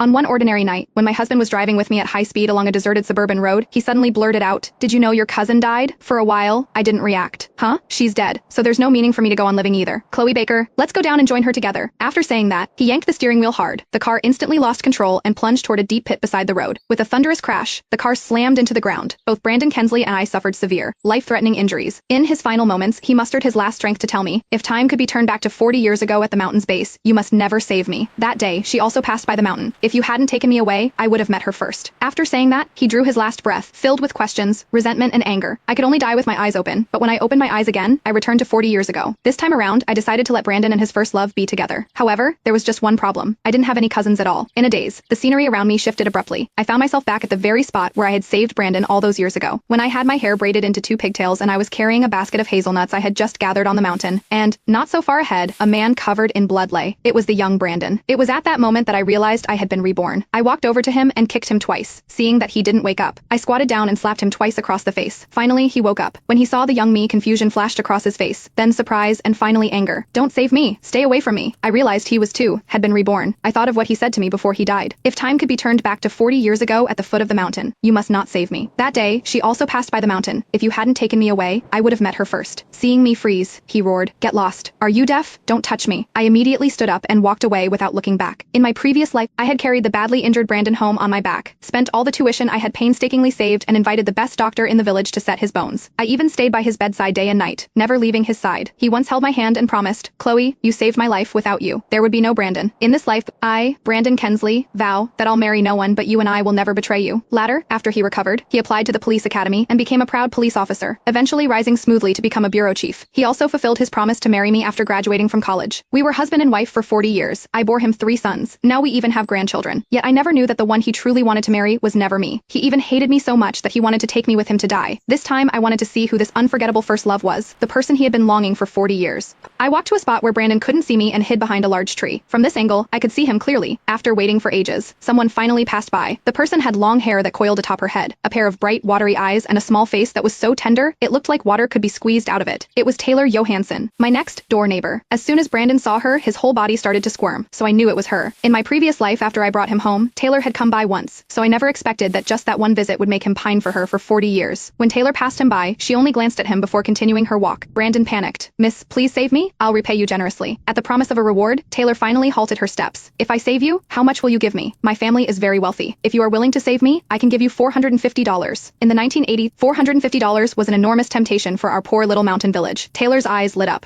On one ordinary night, when my husband was driving with me at high speed along a deserted suburban road, he suddenly blurted out, "Did you know your cousin died?" For a while, I didn't react. Huh? She's dead, so there's no meaning for me to go on living either. Chloe Baker, let's go down and join her together. After saying that, he yanked the steering wheel hard. The car instantly lost control and plunged toward a deep pit beside the road. With a thunderous crash, the car slammed into the ground. Both Brandon Kensley and I suffered severe, life-threatening injuries. In his final moments, he mustered his last strength to tell me, "If time could be turned back to 40 years ago at the mountain's base, you must never save me." That day, she also passed by the mountain. If you hadn't taken me away, I would have met her first. After saying that, he drew his last breath, filled with questions, resentment, and anger. I could only die with my eyes open, but when I opened my eyes again, I returned to 40 years ago. This time around, I decided to let Brandon and his first love be together. However, there was just one problem. I didn't have any cousins at all. In a daze, the scenery around me shifted abruptly. I found myself back at the very spot where I had saved Brandon all those years ago. When I had my hair braided into two pigtails and I was carrying a basket of hazelnuts I had just gathered on the mountain, and, not so far ahead, a man covered in blood lay. It was the young Brandon. It was at that moment that I realized I had been reborn. I walked over to him and kicked him twice. Seeing that he didn't wake up, I squatted down and slapped him twice across the face. Finally, he woke up. When he saw the young me, confusion flashed across his face, then surprise and finally anger. "Don't save me. Stay away from me." I realized he was too, had been reborn. I thought of what he said to me before he died. "If time could be turned back to 40 years ago at the foot of the mountain, you must not save me." That day, she also passed by the mountain. If you hadn't taken me away, I would have met her first. Seeing me freeze, he roared, "Get lost. Are you deaf? Don't touch me." I immediately stood up and walked away without looking back. In my previous life, I had carried the badly injured Brandon home on my back, spent all the tuition I had painstakingly saved, and invited the best doctor in the village to set his bones. I even stayed by his bedside day and night, never leaving his side. He once held my hand and promised, "Chloe, you saved my life. Without you, there would be no Brandon. In this life, I, Brandon Kensley, vow that I'll marry no one but you and I will never betray you." Later, after he recovered, he applied to the police academy and became a proud police officer, eventually rising smoothly to become a bureau chief. He also fulfilled his promise to marry me after graduating from college. We were husband and wife for 40 years. I bore him 3 sons. Now we even have grandchildren. Yet I never knew that the one he truly wanted to marry was never me. He even hated me so much that he wanted to take me with him to die. This time, I wanted to see who this unforgettable first love was, the person he had been longing for 40 years. I walked to a spot where Brandon couldn't see me and hid behind a large tree. From this angle, I could see him clearly. After waiting for ages, someone finally passed by. The person had long hair that coiled atop her head, a pair of bright, watery eyes, and a small face that was so tender, it looked like water could be squeezed out of it. It was Taylor Johansson, my next door neighbor. As soon as Brandon saw her, his whole body started to squirm, so I knew it was her. In my previous life after I brought him home, Taylor had come by once, so I never expected that just that one visit would make him pine for her for 40 years. When Taylor passed him by, she only glanced at him before continuing her walk. Brandon panicked. "Miss, please save me? I'll repay you generously." At the promise of a reward, Taylor finally halted her steps. "If I save you, how much will you give me? My family is very wealthy. If you are willing to save me, I can give you $450. In the 1980s, $450 was an enormous temptation for our poor little mountain village. Taylor's eyes lit up.